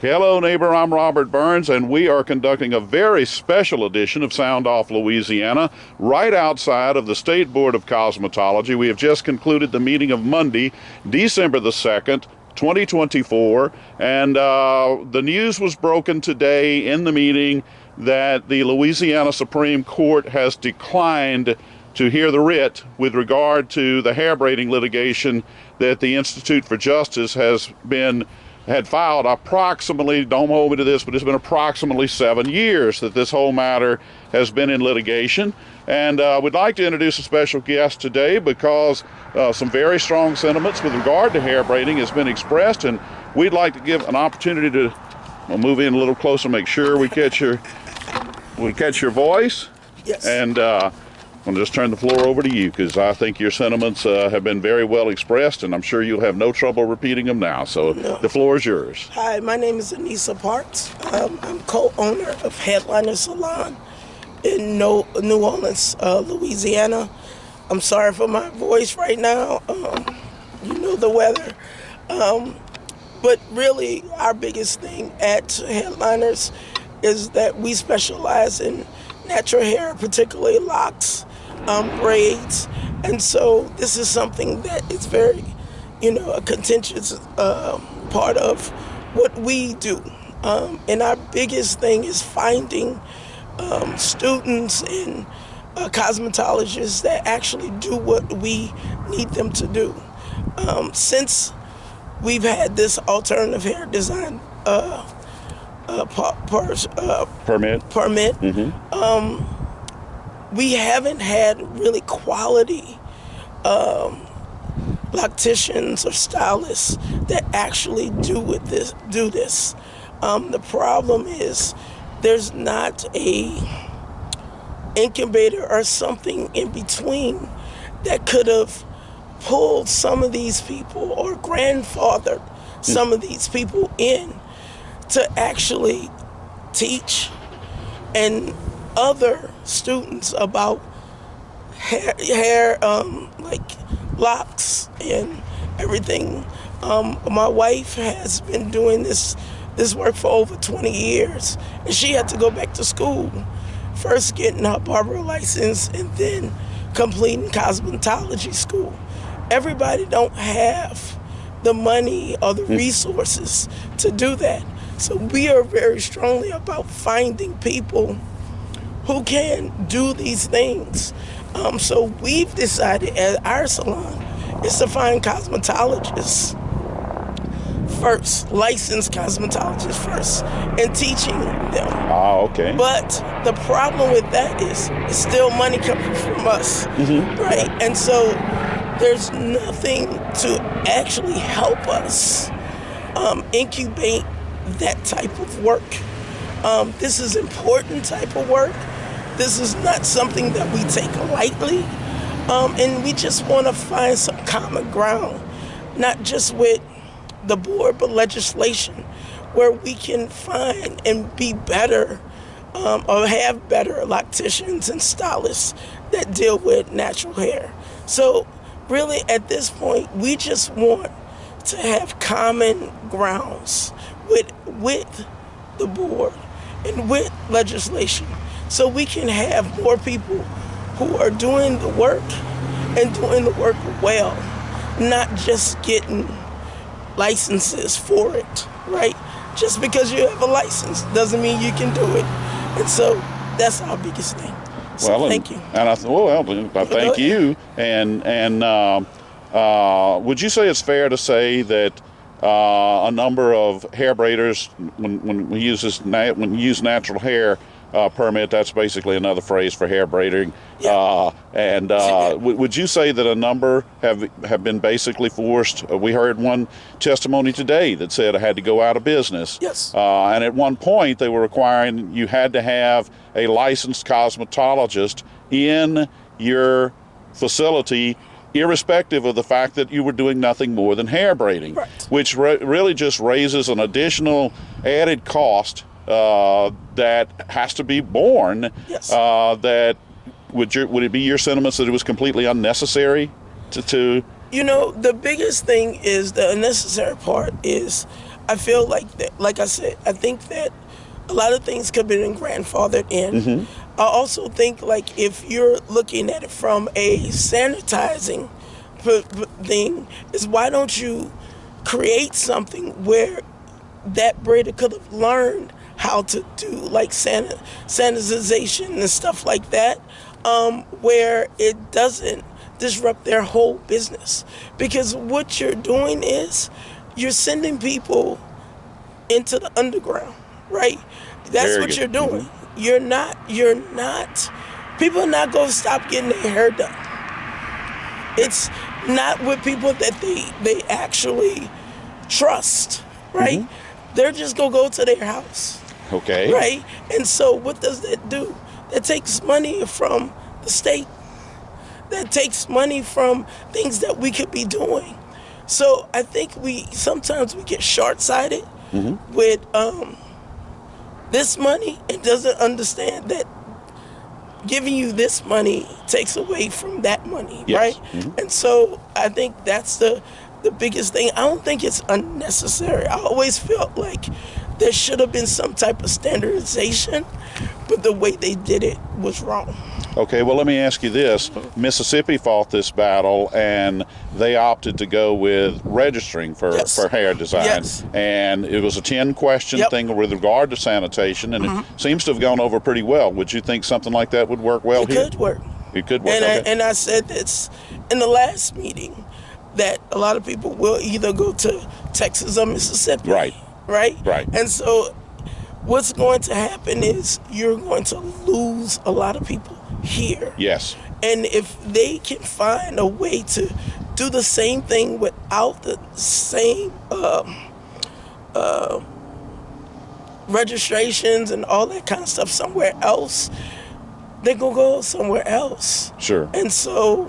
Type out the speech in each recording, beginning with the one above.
Hello, neighbor. I'm Robert Burns, and we are conducting a very special edition of Sound Off Louisiana right outside of the State Board of Cosmetology. We have just concluded the meeting of Monday, December the 2nd, 2024, and the news was broken today in the meeting that the Louisiana Supreme Court has declined to hear the writ with regard to the hair braiding litigation that the Institute for Justice had filed approximately, don't hold me to this, but it's been approximately 7 years that this whole matter has been in litigation. And we'd like to introduce a special guest today because some very strong sentiments with regard to hair braiding has been expressed, and we'd like to give an opportunity to move in a little closer, make sure we catch your voice. Yes. And I'll just turn the floor over to you because I think your sentiments have been very well expressed, and I'm sure you'll have no trouble repeating them now. So the floor is yours. Hi, my name is Anisa Parks. I'm co-owner of Headliner Salon in New Orleans, Louisiana. I'm sorry for my voice right now. You know the weather. But really, our biggest thing at Headliners is that we specialize in natural hair, particularly locks, braids, and so this is something that is very, a contentious part of what we do. And our biggest thing is finding students and cosmetologists that actually do what we need them to do. Since we've had this alternative hair design permit. Mm-hmm. We haven't had really quality locticians or stylists that actually do this. The problem is there's not a incubator or something in between that could have pulled some of these people or grandfathered some of these people in to actually teach and other students about hair like locks and everything. My wife has been doing this work for over 20 years, and she had to go back to school, first getting her barber license and then completing cosmetology school. Everybody don't have the money or the resources to do that. So we are very strongly about finding people who can do these things. So we've decided at our salon is to find cosmetologists first, licensed cosmetologists first, and teaching them. Ah, okay. But the problem with that is it's still money coming from us, right? And so there's nothing to actually help us incubate that type of work. This is important type of work. This is not something that we take lightly. And we just want to find some common ground, not just with the board, but legislation, where we can find and be better or have better locticians and stylists that deal with natural hair. So really at this point, we just want to have common grounds with the board and with legislation, so we can have more people who are doing the work and doing the work well, not just getting licenses for it, right? Just because you have a license doesn't mean you can do it. And so that's our biggest thing. So thank you. And I thank you. And would you say it's fair to say that a number of hair braiders, when we use natural hair permit, that's basically another phrase for hair braiding. Yeah. Would you say that a number have been basically forced? We heard one testimony today that said I had to go out of business. Yes. And at one point they were requiring you had to have a licensed cosmetologist in your facility, irrespective of the fact that you were doing nothing more than hair braiding, right, which really just raises an additional added cost that has to be borne. Yes. That would it be your sentiments that it was completely unnecessary to? The biggest thing is the unnecessary part is I feel like that, like I said, I think that a lot of things could have been grandfathered in. I also think, like, if you're looking at it from a sanitizing thing, is why don't you create something where that breeder could have learned how to do, like, sanitization and stuff like that, where it doesn't disrupt their whole business. Because what you're doing is you're sending people into the underground, right? That's Very what good. you're doing. You're not, people are not going to stop getting their hair done. It's not with people that they actually trust, right? They're just going to go to their house. Okay. Right? And so what does that do? That takes money from the state. That takes money from things that we could be doing. So I think sometimes we get short-sighted with this money and doesn't understand that giving you this money takes away from that money, Yes. right? And so I think that's the biggest thing. I don't think it's unnecessary. I always felt like there should have been some type of standardization, but the way they did it was wrong. Okay, well, let me ask you this. Mississippi fought this battle, and they opted to go with registering for hair design. Yes. And it was a 10-question thing with regard to sanitation, and it seems to have gone over pretty well. Would you think something like that would work well here? It could work. It could work, And I said this in the last meeting, that a lot of people will either go to Texas or Mississippi. Right. Right? Right. And so what's going to happen is you're going to lose a lot of people here. Yes. And if they can find a way to do the same thing without the same registrations and all that kind of stuff somewhere else, they're going to go somewhere else. Sure. And so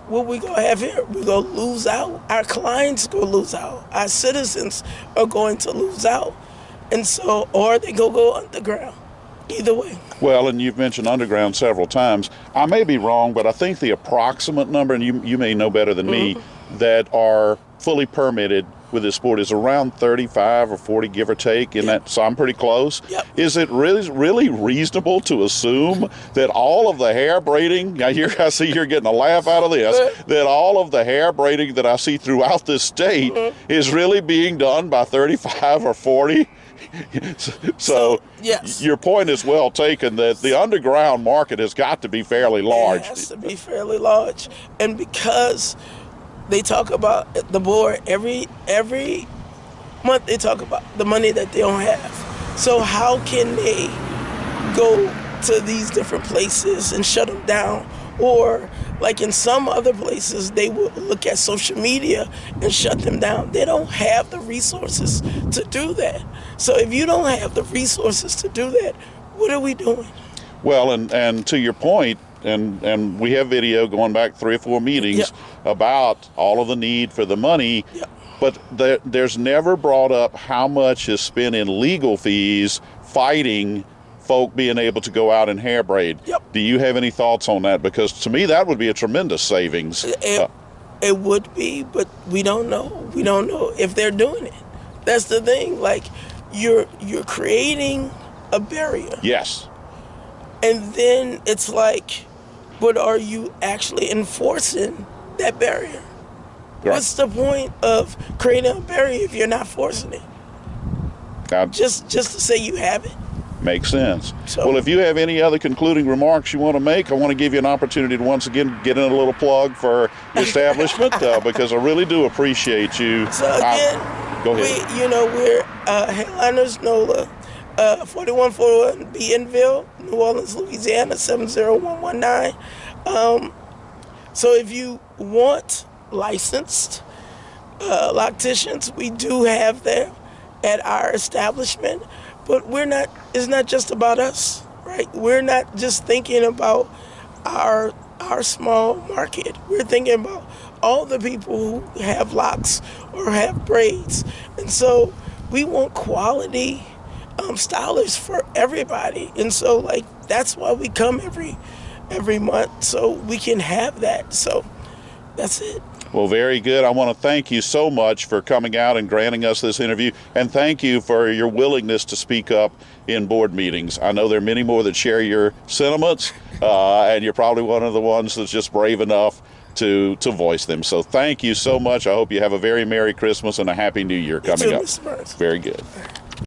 what we going to have here, we're going to lose out. Our clients going to lose out. Our citizens are going to lose out. And so, or they go underground. Either way. Well, and you've mentioned underground several times. I may be wrong, but I think the approximate number, and you may know better than me, that are fully permitted with this sport is around 35 or 40, give or take. In that, so I'm pretty close. Yep. Is it really reasonable to assume that all of the hair braiding, I see you're getting a laugh out of this, that all of the hair braiding that I see throughout this state is really being done by 35 or 40? So yes, your point is well taken that the underground market has got to be fairly large. It has to be fairly large. And because they talk about the board every month, they talk about the money that they don't have. So how can they go to these different places and shut them down? Or like in some other places, they will look at social media and shut them down. They don't have the resources to do that. So if you don't have the resources to do that, what are we doing? Well, and to your point, and we have video going back 3 or 4 meetings about all of the need for the money, but there's never brought up how much is spent in legal fees fighting folk being able to go out and hair braid. Do you have any thoughts on that? Because to me, that would be a tremendous savings. It would be, but we don't know. We don't know if they're doing it. That's the thing. Like, you're creating a barrier. Yes. And then it's like, but are you actually enforcing that barrier? Right. What's the point of creating a barrier if you're not forcing it? Just to say you have it? Makes sense. So, well, if you have any other concluding remarks you want to make, I want to give you an opportunity to once again get in a little plug for the establishment because I really do appreciate you. So again, go ahead. We're Headliners NOLA, 4141 Bienville, New Orleans, Louisiana, 70119. So if you want licensed locticians, we do have them at our establishment. But it's not just about us, right? We're not just thinking about our small market. We're thinking about all the people who have locks or have braids. And so we want quality stylists for everybody. And so, like, that's why we come every month, so we can have that. So that's it. Well, very good. I want to thank you so much for coming out and granting us this interview, and thank you for your willingness to speak up in board meetings. I know there are many more that share your sentiments, and you're probably one of the ones that's just brave enough to voice them. So thank you so much. I hope you have a very Merry Christmas and a Happy New Year coming up. Mr. Burns. Very good.